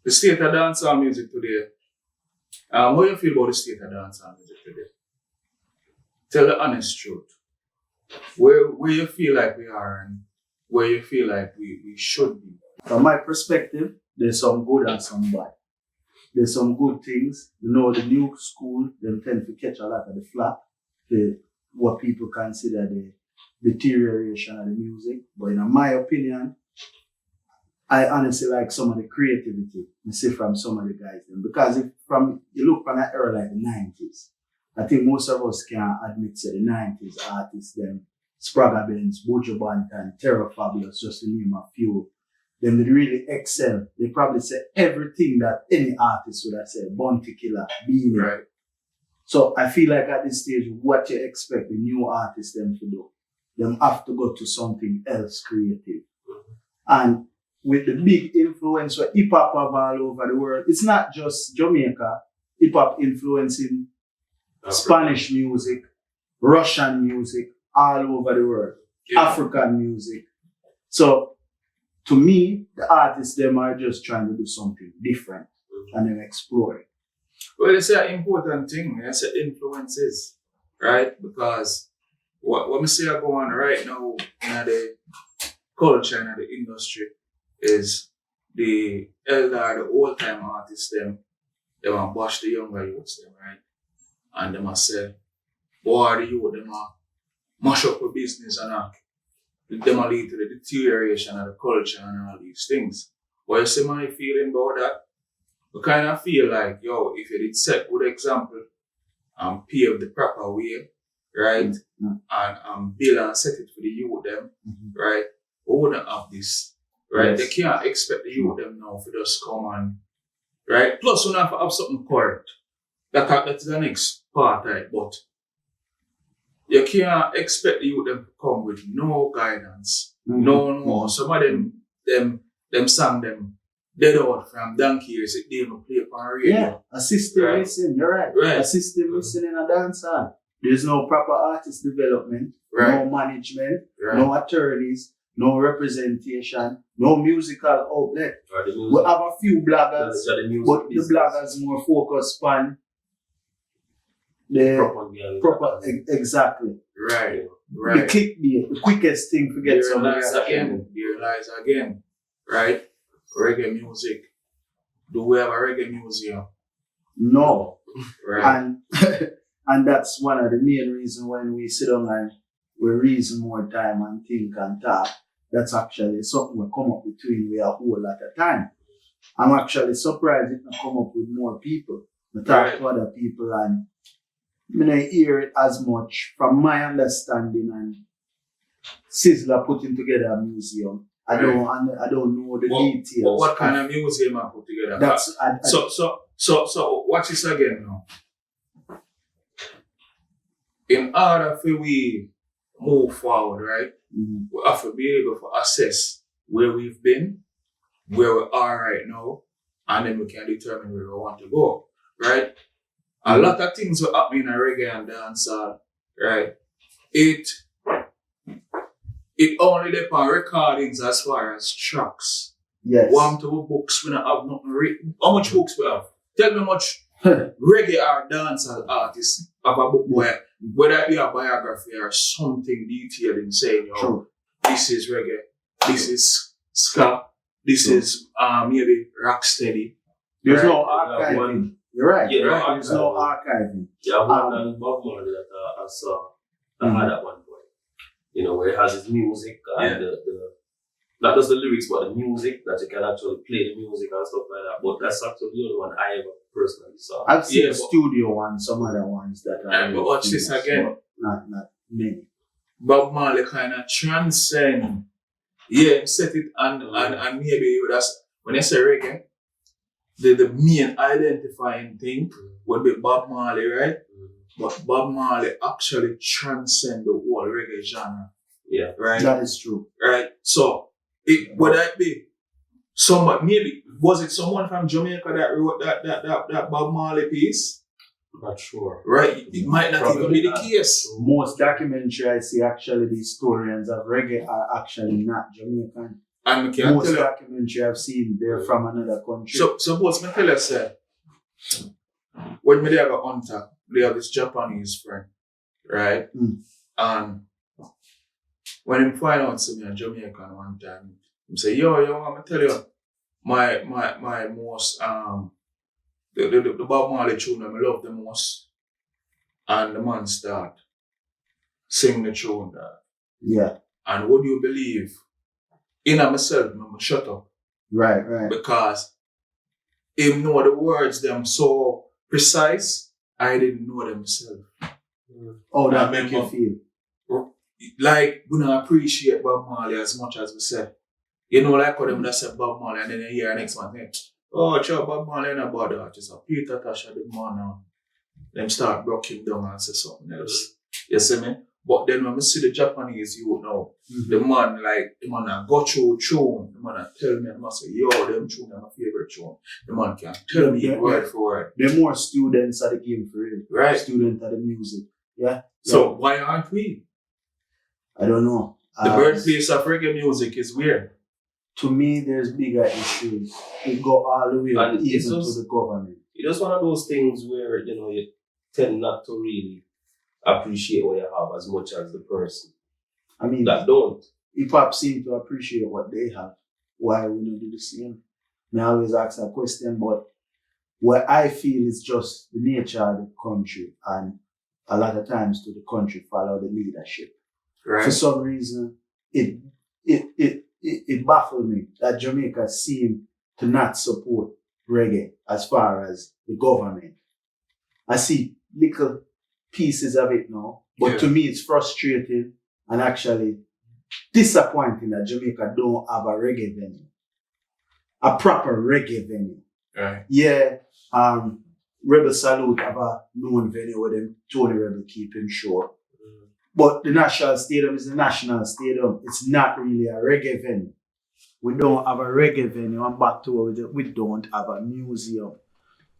the state of dancehall music today. What do you feel about the state of dancehall music today? Tell the honest truth. Where you feel like we are and where you feel like we should be. From my perspective, there's some good and some bad. There's some good things. You know, the new school, they tend to catch a lot of the flack, what people consider the deterioration of the music. But in my opinion, I honestly like some of the creativity you see from some of the guys. Because if you look from that era like the 90s, I think most of us can admit that the 90s artists, them, Spragga Benz, Buju Banton, Terror Fabulous, just to name a few, them they really excel. They probably say everything that any artist would have said, Bounty Killer, Beanie. Right. So I feel like at this stage, what you expect the new artists them to do, them have to go to something else creative. And with the big influence of hip hop all over the world, it's not just Jamaica, hip hop influencing Spanish music, Russian music, all over the world, African music. So to me, the artists them are just trying to do something different and then explore it. Well, it's an important thing. It's influences, right? Because what we see go on right now in the culture and the industry is the elder, the old time artists them, they want to bash the younger youths them, right? And they must say, boy, the youth them mash up the business and them lead to the deterioration of the culture and all these things. What you see my feeling about that? We kind of feel like, yo, if you did set good example and pave the proper way, right? And build and set it for the youth them, right? We wouldn't have this, right? They can't expect the youth them now for just come and, right? Plus, we have to have something correct. That's the next part, right? But you can't expect the youth them to come with no guidance. No. Some of them sang them dead out from donkey years they even play upon radio. Yeah, a system missing, you're right. A system missing in a dance hall. There's no proper artist development, no management, no attorneys, no representation, no musical outlet. We have a few bloggers, but the bloggers more focused on the proper exactly. Right. The clickbait, the quickest thing to get some reaction. You realize again, right? Reggae music. Do we have a reggae museum? No. Right. And that's one of the main reasons when we sit down and we reason more time and think and talk. That's actually something we come up between we a whole lot of time. I'm actually surprised if I come up with more people. I talk to other people and I don't hear it as much from my understanding and Sizzler putting together a museum. I don't know the details. What kind of museum I put together? So watch this again now. In order for we move forward, right? We have to be able to assess where we've been, where we are right now, and then we can determine where we want to go, right? A lot of things were happening in reggae and dancehall, right? It only depends on recordings as far as tracks. Yes. One to books, we don't have nothing written. How much books we have? Tell me how much reggae or dancehall artists have a book where whether it be a biography or something detailed in saying, yo, this is reggae, this is ska, this is maybe rocksteady. There's no archiving. You're right. Yeah, right. There's no archiving. Yeah, one Bob Marley that I saw I had at one point. You know, where it has his music and the not just the lyrics but the music that you can actually play the music and stuff like that. But that's actually the only one I ever personally saw. I've seen studio ones, some other ones that are. But watch this again. Not many. Bob Marley kind of transcend. Yeah, set it and maybe that's when I say reggae, the main identifying thing would be Bob Marley, right? But Bob Marley actually transcend the whole reggae genre. Yeah. Right? That is true. Right? So, would that be somebody, maybe, was it someone from Jamaica that wrote that Bob Marley piece? I'm not sure. Right? It might not even be the case. Most documentary I see actually the historians of reggae are actually not Jamaican. And I can Most tell you, documentary I've seen, they're from another country. so suppose me tell you, say, when me there go hunter, they have this Japanese friend, right? And when him find out to me in Jamaica one time, he say, yo, I'm gonna tell you, my most the Bob Marley tune that I love the most. And the man start sing the tune that. Yeah. And would you believe, in myself, I'm shut up. Right. Because him know the words them so precise, I didn't know them myself. Oh, that make you feel? Like, we don't appreciate Bob Marley as much as we said. You know, like how them that said Bob Marley and then you hear next man say, oh, sure, Bob Marley ain't about the artist. Peter Tasha the man now. Them start broke him down and say something else. You see me? But then when we see the Japanese youth now, the man go through tune, the man tell me, the man say, yo, them tune are my favorite tune. The man can tell me word for word. They're more students of the game for real. Right. Students of the music. Yeah. So why aren't we? I don't know. The birthplace of reggae music is weird. To me, there's bigger issues. It go all the way up, And even to the government. It's just one of those things where, you tend not to really appreciate what you have as much as the person. I mean, that don't. Hip hop seem to appreciate what they have. Why we don't do the same? I always ask that question, but what I feel is just the nature of the country, and a lot of times to the country follow the leadership. Right. For some reason, it baffled me that Jamaica seemed to not support reggae as far as the government. I see little pieces of it now, but to me it's frustrating and actually disappointing that Jamaica don't have a reggae venue. A proper reggae venue. Right. Yeah, Rebel Salute have a known venue where them Tony Rebel keep him show. But the National Stadium is a national stadium. It's not really a reggae venue. We don't have a reggae venue. I'm back to it. We don't have a museum.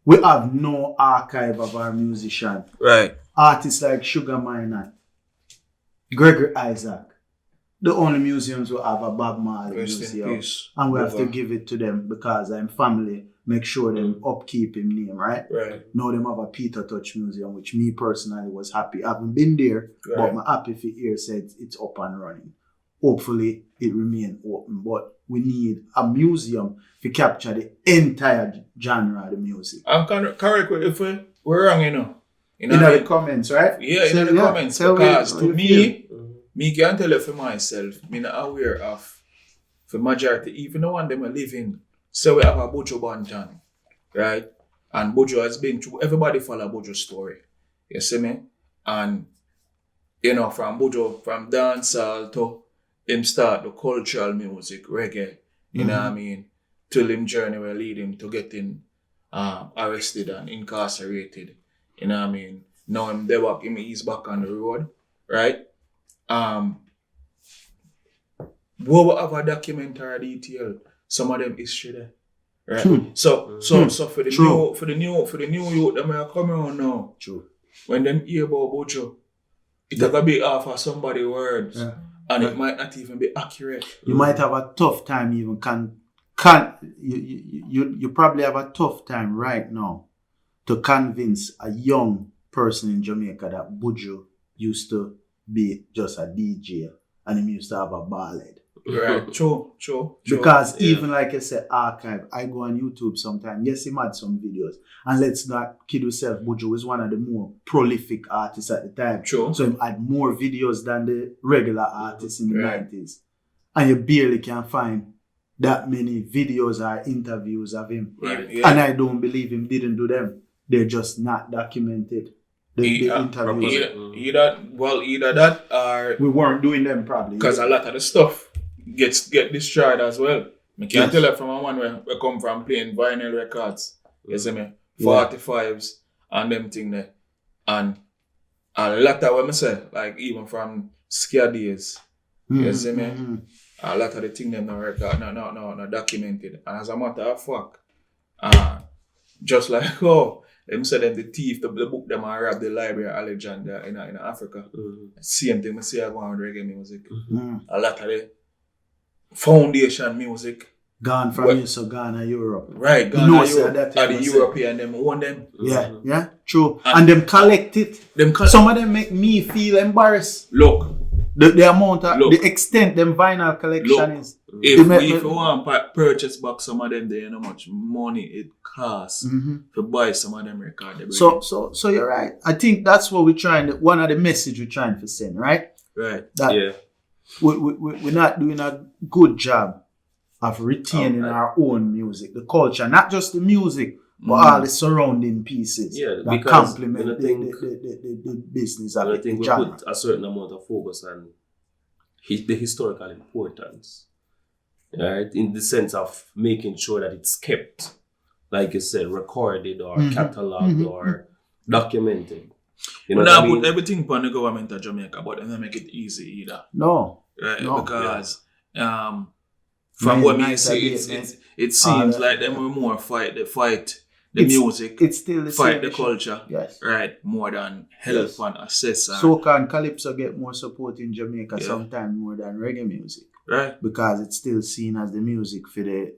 We have no archive of our musician. Right. Artists like Sugar Minott, Gregory Isaac. The only museums we have are Bob Marley Museum. And we have to give it to them because I'm family. Make sure them upkeep him name, right? Right. Now them have a Peter Touch Museum, which me personally was happy. I haven't been there, but I'm happy if you hear said it's up and running. Hopefully it remain open, but we need a museum to capture the entire genre of the music. I'm correct if we're wrong, in the comments, right? Yeah, in the comments. Because to me can't tell you for myself, me not aware of the majority, even the one them are living. So we have a Bojo Bantan, right? And Bojo has been through, everybody follow Bojo's story. You see me? And, from Bojo, from dancehall to him start the cultural music, reggae, you know what I mean? Till him journey will lead him to getting arrested and incarcerated, you know what I mean? Now he's back on the road, right? We'll have a documentary detail. Some of them history there, right? True. So for the new youth that may come around now. True. When them hear about Bojo, it gonna be off of somebody's words, and it might not even be accurate. You might have a tough time even you probably have a tough time right now to convince a young person in Jamaica that Bojo used to be just a DJ and he used to have a ballad. Right, true. Because even like I said, archive, I go on YouTube sometimes. Yes, he had some videos. And let's not kid yourself, Bojo was one of the more prolific artists at the time. True. So he had more videos than the regular artists in the 90s. And you barely can find that many videos or interviews of him. Right, yeah. And I don't believe him didn't do them. They're just not documented. The interviews. Either that or we weren't doing them probably. Because a lot of the stuff get destroyed as well. I can't tell it from a man where we come from playing vinyl records. You see me? 45s and them thing there. And a lot of what I say, like even from scare days. You see me? A lot of the thing them no record, no documented. And as a matter of fact, just like them said them the thief, the book them and rob the library of Alexandria in Africa. Same thing I see I go on with reggae music. A lot of foundation music. Gone from Well, here, so Ghana, Europe. Right, You know, Ghana, say Europe, that are the you say. European, them own them. Yeah, true. And- And them collect it. Them Some of them make me feel embarrassed. Look, The amount of, Look. the extent them vinyl collection Look. is. if you want to purchase back some of them, they know how much money it costs to buy some of them records. So you're right. I think that's what we're trying to, one of the message we're trying to send, right? Right. That we're not doing a good job of retaining our own music, the culture, not just the music, but all the surrounding pieces that complement the business of And I it, think the we genre. put a certain amount of focus on the historical importance, right? In the sense of making sure that it's kept, like you said, recorded or cataloged or documented. You know But what I now mean? put everything upon the government of Jamaica, but they don't make it easy either. No. Right? No. Because from what me see, it seems that, like them will more fight the music, It's still the fight same the issue. culture, Yes. right? More than help Yes. and assess. Soca and Calypso get more support in Jamaica sometimes more than reggae music. Right? Because it's still seen as the music for the,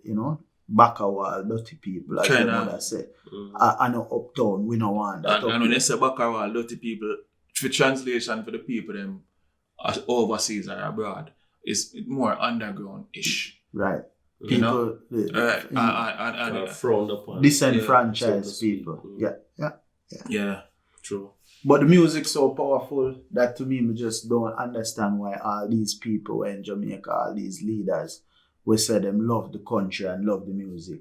back a wall, dirty people, as your mother said. I know uptown, we don't want that. And when they say back around, dirty people, for translation for the people them overseas or abroad, is more underground-ish. Right. You know? Right. Frowned upon. Disenfranchised so to speak. people. Yeah. True. But the music's so powerful that to me just don't understand why all these people in Jamaica, all these leaders, we say them love the country and love the music,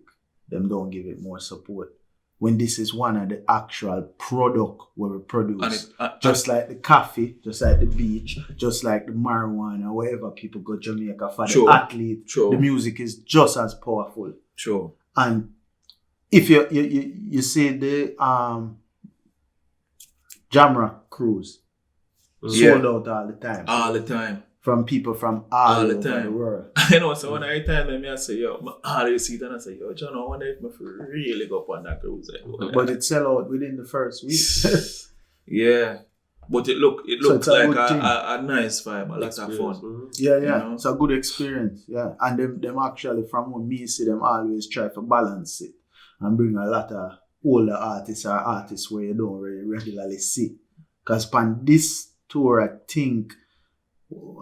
them don't give it more support. When this is one of the actual product where we produce. Just like the coffee, just like the beach, just like the marijuana, wherever people go to Jamaica for the athlete, the music is just as powerful. True. And if you see the Jamrock cruise sold out all the time. All the time. From people from all the over time. the world. I know, so when I time them, I say, yo, I always see it and I say, yo, John, I wonder if I really go up on that cruise. But it sell out within the first week. Yeah. But it looks like a nice vibe, a lot of fun. Yeah. You know? It's a good experience. Yeah. And them actually, from what me see, them always try to balance it and bring a lot of older artists or artists where you don't really regularly see. Because on this tour, I think,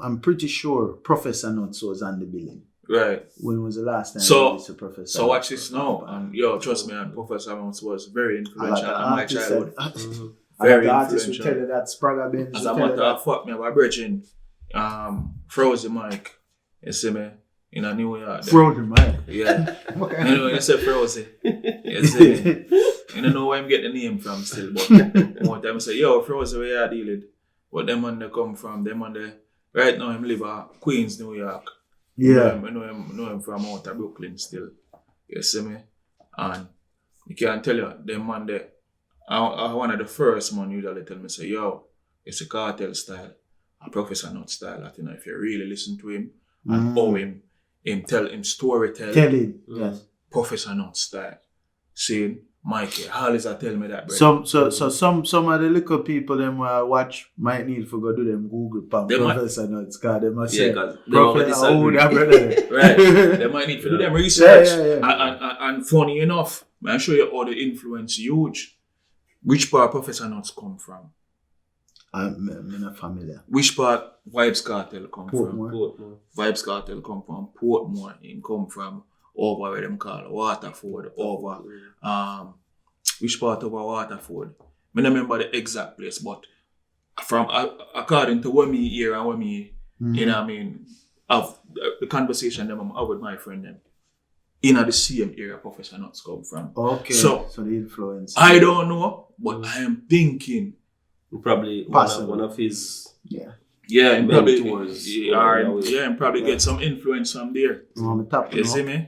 I'm pretty sure Professor Nuts was on the billing. Right. When was the last time so, you saw Professor So watch this now. And yo, trust me, and Professor Nuts was very influential in my childhood. Very influential. Will tell you that Sprague Benz. As a matter of fact, me have a brethren, Frozen Mike, you see me, in a New York. Frozen Mike? Yeah. Okay. You know, you say Frozen. You see me. You don't know where I'm getting the name from still, but one time I say, yo, Frozen, where you are dealing? But them on they come from, right now, him live at Queens, New York. Yeah. I know him from out of Brooklyn still. You see me? And I can tell you, them man there, one of the first man usually tell me, say, yo, it's a cartel style, a Professor Nut style. That, if you really listen to him and owe him tell him storytelling. Telling, yes. Professor Nut style. See, Mikey, always tell me that, brother. Some of the little people them watch might need to go do them Google pump Professor Nuts, cause they must say Professor brother. Right. They might need to do them research. And funny enough, I'm sure you all the influence huge. Which part Professor Nuts come from? I'm not familiar. Which part Vibes Cartel come Portmore. from? Vibes Cartel come from Portmore. He come from over where them call Waterford, over which part of Waterford? I don't remember the exact place, but from according to what me hear and what me, you know what I mean, of the conversation them I have with my friend them, in the same area Professor Nuts come from. Okay. So the influence. I don't know, but I am thinking probably one of his and probably mentors. and probably get some influence from there. You see me?